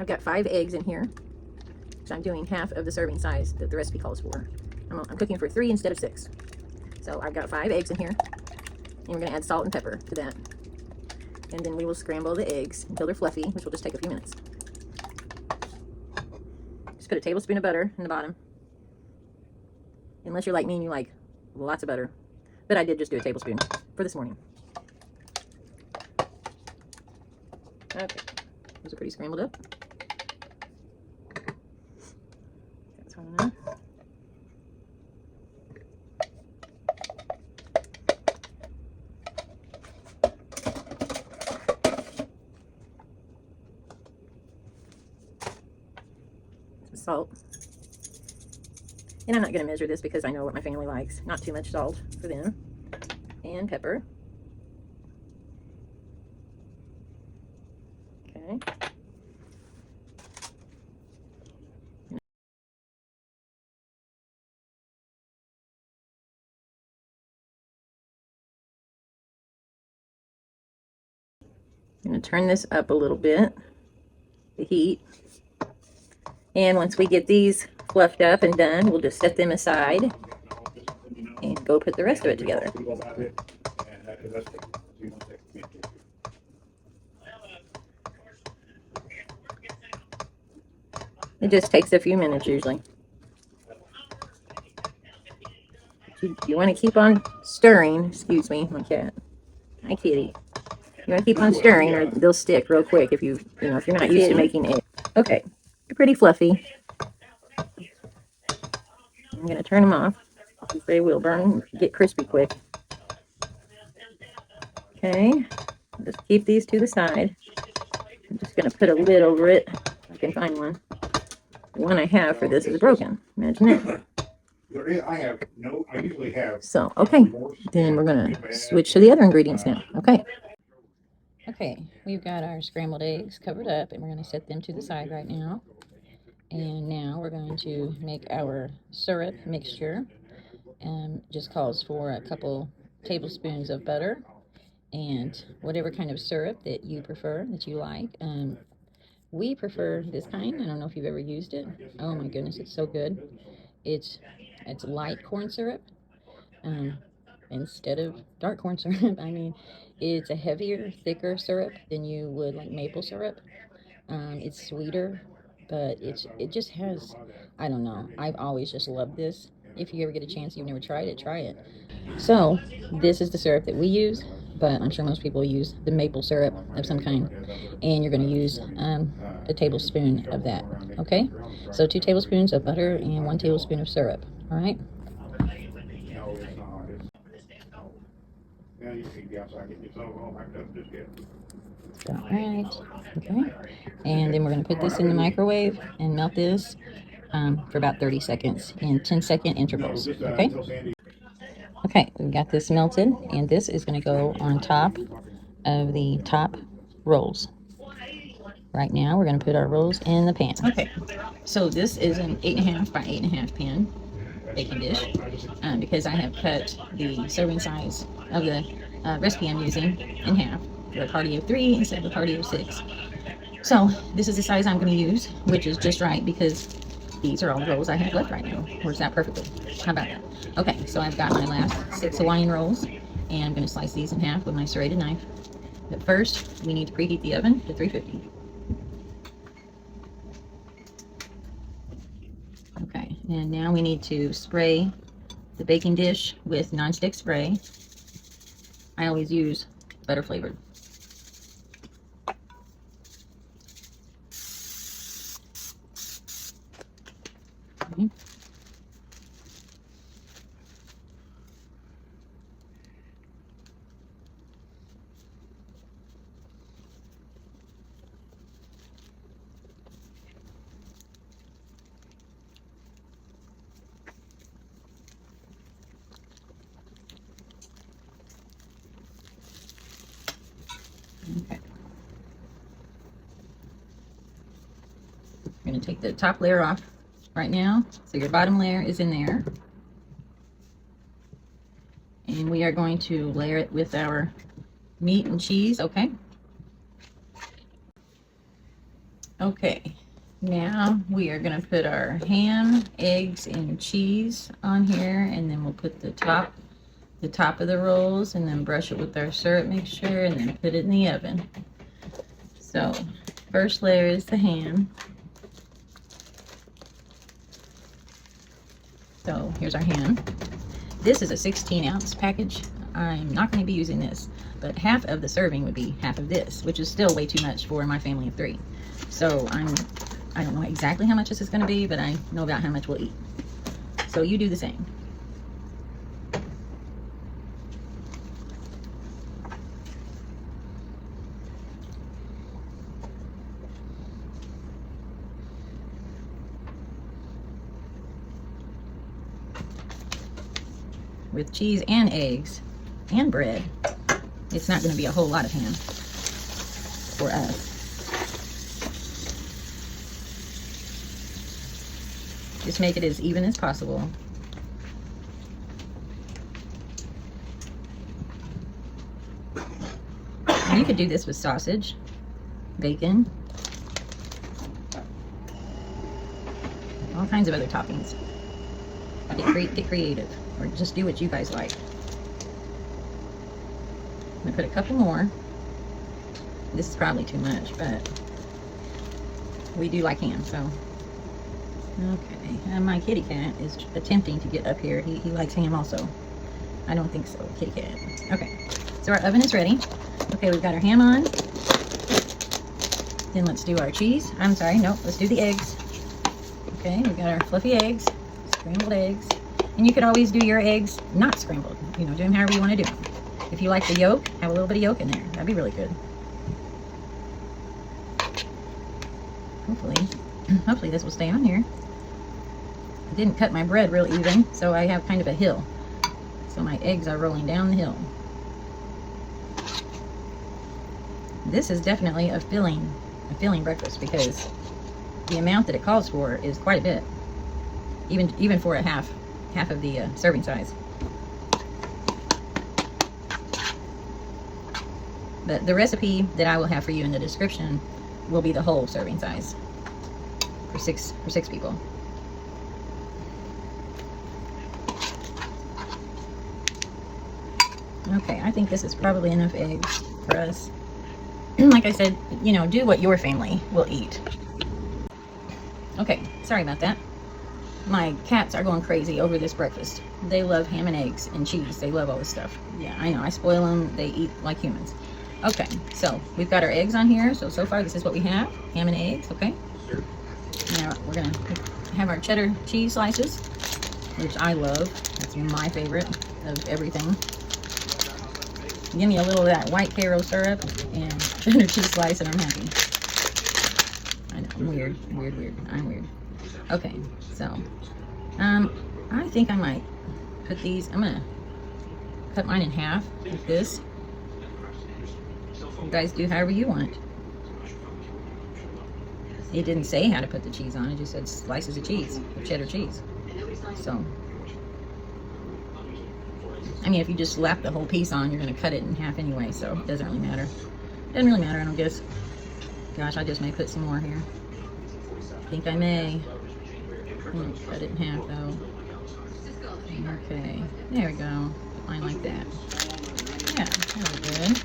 I've got 5 eggs in here. So I'm doing half of the serving size that the recipe calls for. I'm cooking for 3 instead of 6. So I've got 5 eggs in here. And we're going to add salt and pepper to that. And then we will scramble the eggs until they're fluffy, which will just take a few minutes. Just put a tablespoon of butter in the bottom. Unless you're like me and you like lots of butter. But I did just do a tablespoon for this morning. Okay, those are pretty scrambled up. That's fine enough. Some salt. And I'm not going to measure this because I know what my family likes. Not too much salt for them. And pepper. Okay. I'm going to turn this up a little bit, the heat. And once we get these fluffed up and done, we'll just set them aside and go put the rest of it together. It just takes a few minutes usually. You want to keep on stirring. Excuse me, my cat. Hi, kitty. You want to keep on stirring or they'll stick real quick if if you're not used to making eggs. Okay, they're pretty fluffy. I'm going to turn them off. They will burn, get crispy quick. Okay, just keep these to the side. I'm just going to put a lid over it. If I can find one. The one I have for this is broken. Imagine it. I usually have. So, okay, then we're going to switch to the other ingredients now. Okay. Okay, we've got our scrambled eggs covered up, and we're going to set them to the side right now. And now we're going to make our syrup mixture. Just calls for a couple tablespoons of butter and whatever kind of syrup that you prefer, that you like. We prefer this kind. I don't know if you've ever used it. Oh my goodness, it's so good. It's light corn syrup instead of dark corn syrup. I mean, it's a heavier, thicker syrup than you would like maple syrup. It's sweeter, but it just has, I don't know. I've always just loved this. If you ever get a chance, you've never tried it, try it. So this is the syrup that we use, but I'm sure most people use the maple syrup of some kind, and you're going to use a tablespoon of that. Okay, so 2 tablespoons of butter and 1 tablespoon of syrup. All right. All right. Okay, and then we're going to put this in the microwave and melt this for about 30 seconds in 10-second intervals. Okay. Okay, we've got this melted, and this is going to go on top of the top rolls. Right now, we're going to put our rolls in the pan. Okay, so this is an 8.5 by 8.5 pan baking dish because I have cut the serving size of the recipe I'm using in half for a party of 3 instead of a party of 6. So this is the size I'm going to use, which is just right because these are all the rolls I have left right now. Works out perfectly. How about that? Okay, so I've got my last 6 Hawaiian rolls, and I'm going to slice these in half with my serrated knife. But first, we need to preheat the oven to 350. Okay, and now we need to spray the baking dish with nonstick spray. I always use butter flavored. Okay. Okay. We're going to take the top layer off right now. So your bottom layer is in there. And we are going to layer it with our meat and cheese, okay? Okay, now we are going to put our ham, eggs, and cheese on here, and then we'll put the top of the rolls, and then brush it with our syrup mixture, and then put it in the oven. So, first layer is the ham. So, here's our ham. This is a 16-ounce package. I'm not going to be using this, but half of the serving would be half of this, which is still way too much for my family of 3. So I don't know exactly how much this is going to be, but I know about how much we'll eat. So you do the same. With cheese and eggs and bread, it's not going to be a whole lot of ham for us. Just make it as even as possible. And you could do this with sausage, bacon, all kinds of other toppings. Get creative, or just do what you guys like. I'm gonna put a couple more. This is probably too much, but we do like ham, so. Okay, and my kitty cat is attempting to get up here. He likes ham also. I don't think so, kitty cat. Okay, so our oven is ready. Okay, we've got our ham on. Then let's do our cheese. I'm sorry, no, let's do the eggs. Okay, we've got our fluffy eggs, scrambled eggs. And you could always do your eggs not scrambled. You know, do them however you want to do them. If you like the yolk, have a little bit of yolk in there. That'd be really good. Hopefully this will stay on here. I didn't cut my bread real even, so I have kind of a hill. So my eggs are rolling down the hill. This is definitely a filling breakfast, because the amount that it calls for is quite a bit. Even for a half of the serving size. But the recipe that I will have for you in the description will be the whole serving size for six people. Okay, I think this is probably enough eggs for us. Like I said, you know, do what your family will eat. Okay, sorry about that. My cats are going crazy over this breakfast. They love ham and eggs and cheese. They love all this stuff. Yeah, I know. I spoil them. They eat like humans. Okay, so we've got our eggs on here. So far, this is what we have. Ham and eggs, okay? Now, we're going to have our cheddar cheese slices, which I love. That's my favorite of everything. Give me a little of that white Karo syrup and cheddar cheese slice, and I'm happy. I know, I'm weird. I'm weird. Okay, so, I think I might put these, I'm gonna cut mine in half like this. You guys do however you want. It didn't say how to put the cheese on, it just said slices of cheese, of cheddar cheese. So, I mean, if you just slap the whole piece on, you're gonna cut it in half anyway, so it doesn't really matter. Doesn't really matter, I don't guess. Gosh, I just may put some more here. I think I may. I'm gonna cut it in half though. Okay, there we go. Put mine like that. Yeah, that was good.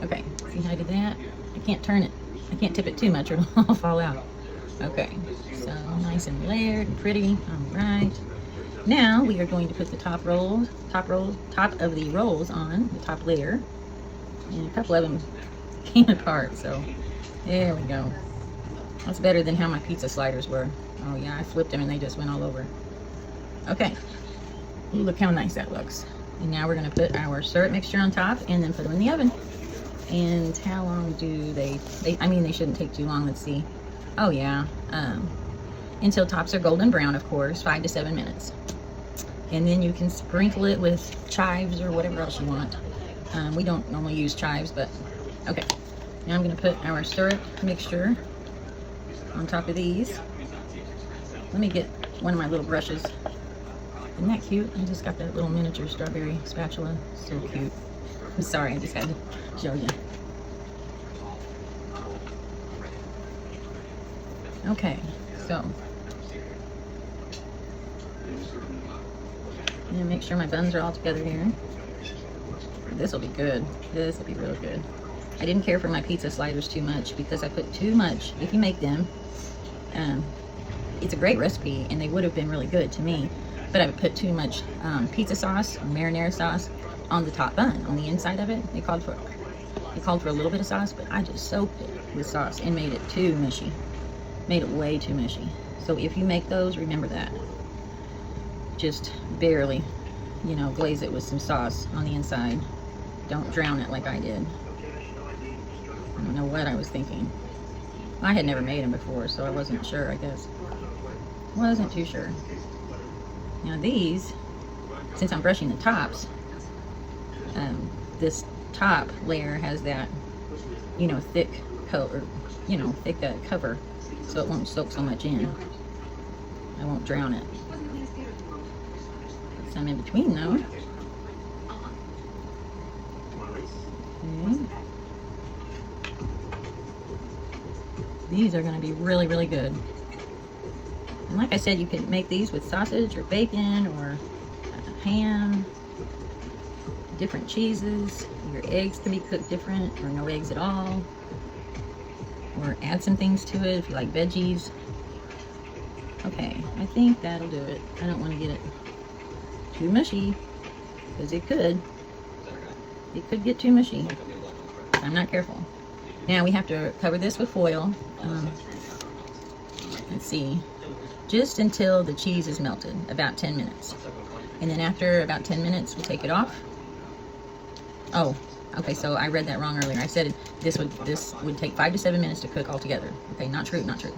Okay, see how I did that? I can't turn it. I can't tip it too much or it'll all fall out. Okay, so nice and layered and pretty. All right. Now we are going to put the top of the rolls on the top layer. And a couple of them came apart, so there we go. That's better than how my pizza sliders were. Oh yeah, I flipped them and they just went all over. Okay, ooh, look how nice that looks. And now we're gonna put our syrup mixture on top and then put them in the oven. And how long do they I mean, they shouldn't take too long. Let's see. Oh yeah, until tops are golden brown, of course, 5 to 7 minutes. And then you can sprinkle it with chives or whatever else you want. We don't normally use chives, but okay. Now I'm gonna put our syrup mixture on top of these. Let me get one of my little brushes. Isn't that cute? I just got that little miniature strawberry spatula. So cute. I'm sorry, I just had to show you. Okay, so I'm gonna make sure my buns are all together here. This will be good. This will be real good. I didn't care for my pizza sliders too much because I put too much. If you make them, it's a great recipe and they would have been really good to me, but I would put too much pizza sauce, marinara sauce on the top bun, on the inside of it. It called for a little bit of sauce, but I just soaked it with sauce and made it too mushy. Made it way too mushy. So if you make those, remember that. Just barely, you know, glaze it with some sauce on the inside. Don't drown it like I did. I don't know what I was thinking. I had never made them before, so I wasn't sure, I guess. Wasn't too sure. Now these, since I'm brushing the tops, this top layer has that, you know, thick coat, thick cover, so it won't soak so much in. I won't drown it. Put some in between though. Okay. These are going to be really, really good. And like I said, you can make these with sausage or bacon or ham, different cheeses. Your eggs can be cooked different or no eggs at all. Or add some things to it if you like veggies. Okay, I think that'll do it. I don't want to get it too mushy because it could get too mushy. I'm not careful. Now we have to cover this with foil. Let's see, just until the cheese is melted, about 10 minutes. And then after about 10 minutes, we'll take it off. Oh, okay, so I read that wrong earlier. I said this would take 5 to 7 minutes to cook altogether. Okay, not true, not true.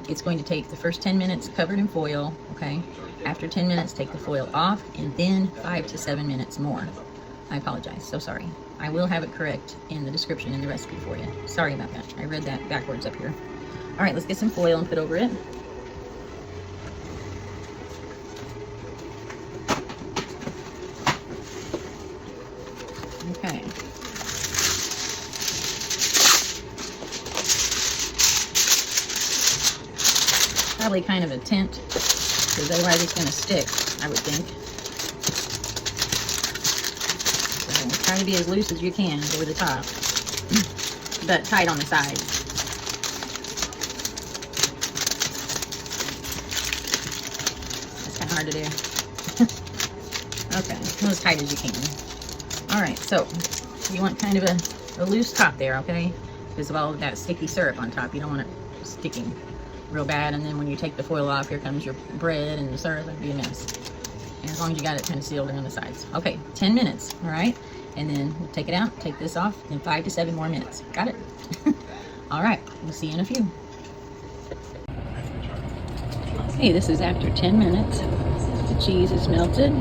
It's going to take the first 10 minutes covered in foil, okay? After 10 minutes, take the foil off, and then 5 to 7 minutes more. I apologize, so sorry. I will have it correct in the description in the recipe for you. Sorry about that. I read that backwards up here. All right, let's get some foil and put over it. Okay. Probably kind of a tint, because otherwise it's going to stick, I would think. So try to be as loose as you can over the top, but tight on the sides. That's kind of hard to do. Okay, go as tight as you can. All right, so you want kind of a loose top there, okay? Because of all of that sticky syrup on top. You don't want it sticking real bad, and then when you take the foil off, here comes your bread and the syrup. It'd be a mess. And as long as you got it kind of sealed in on the sides. Okay, 10 minutes, all right? And then we'll take it out, take this off, then 5 to 7 more minutes. Got it? All right, we'll see you in a few. Okay, this is after 10 minutes. The cheese is melted.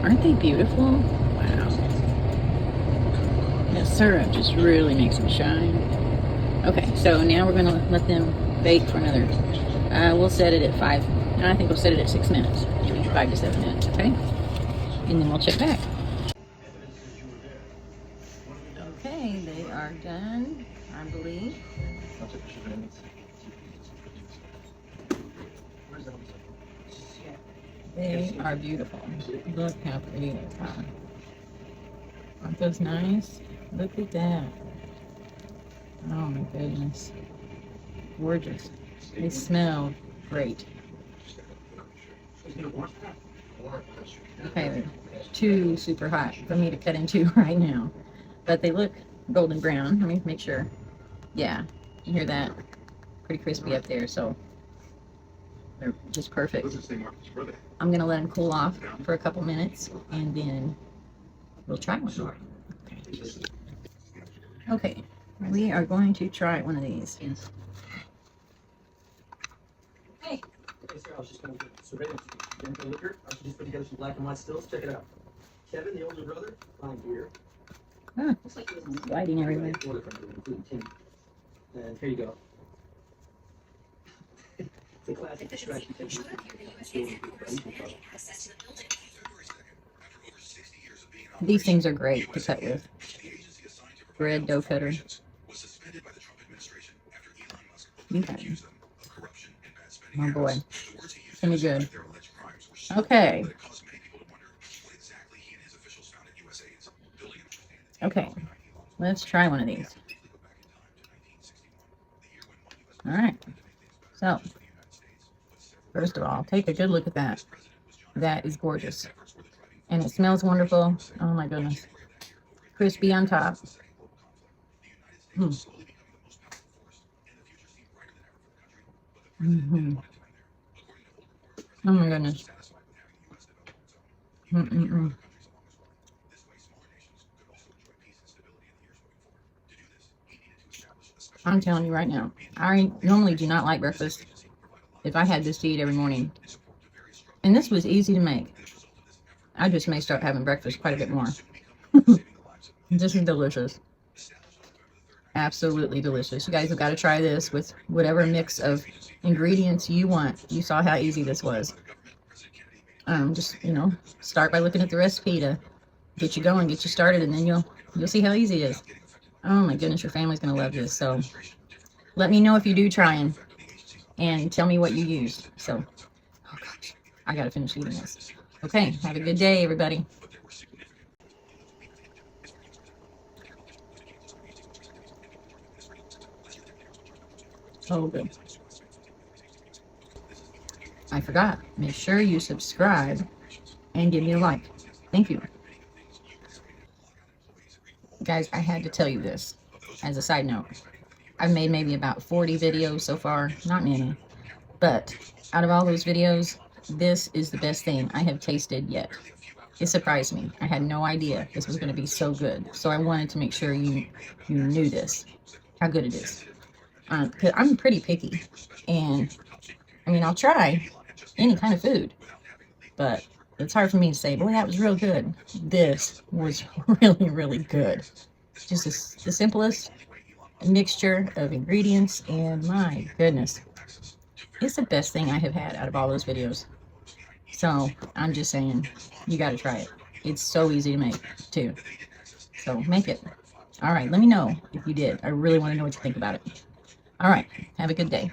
Aren't they beautiful? Wow. That syrup just really makes them shine. Okay, so now we're gonna let them bake for another, we'll set it at 5, and I think we'll set it at 6 minutes, maybe 5 to 7 minutes, okay? And then we'll check back. Okay, they are done, I believe. They are beautiful. Look how pretty they are. Aren't those nice? Look at that. Oh my goodness. Gorgeous. They smell great. Okay, they're too super hot for me to cut into right now. But they look golden brown. Let me make sure. Yeah, you hear that? Pretty crispy up there, so they're just perfect. I'm gonna let them cool off for a couple minutes and then we'll try one. Okay, we are going to try one of these. Hey. Okay, sir, I was just going to surveillance you. Liquor. I should just put together some black and white stills. Check it out. Kevin, the older brother, fine beer. Huh, lighting everywhere. And here you go. It's a classic distraction technique. These things are great to cut with. Bread dough cutter. Okay. Oh boy. It's gonna be good. Okay. Okay. Let's try one of these. All right. So, first of all, take a good look at that. That is gorgeous. And it smells wonderful. Oh my goodness. Crispy on top. Mm. Mm-hmm. Oh my goodness. Mm-mm-mm. I'm telling you right now, I normally do not like breakfast if I had this to eat every morning. And this was easy to make. I just may start having breakfast quite a bit more. This is delicious. Absolutely delicious. You guys have got to try this with whatever mix of ingredients you want. You saw how easy this was. Just, start by looking at the recipe to get you going, get you started, and then you'll see how easy it is. Oh my goodness, your family's going to love this. So let me know if you do try and tell me what you used. So, oh gosh, I got to finish eating this. Okay, have a good day, everybody. Oh, good. I forgot. Make sure you subscribe and give me a like. Thank you. Guys, I had to tell you this as a side note. I've made maybe about 40 videos so far. Not many. But out of all those videos, this is the best thing I have tasted yet. It surprised me. I had no idea this was going to be so good. So I wanted to make sure you knew this, how good it is. 'Cause I'm pretty picky. And, I mean, I'll try any kind of food. But it's hard for me to say, boy, that was real good. This was really, really good. Just the simplest mixture of ingredients, and my goodness, it's the best thing I have had out of all those videos. So I'm just saying, you got to try it. It's so easy to make too. So make it. All right, let me know if you did. I really want to know what you think about it. All right, have a good day.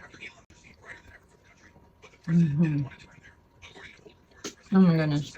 Oh my goodness.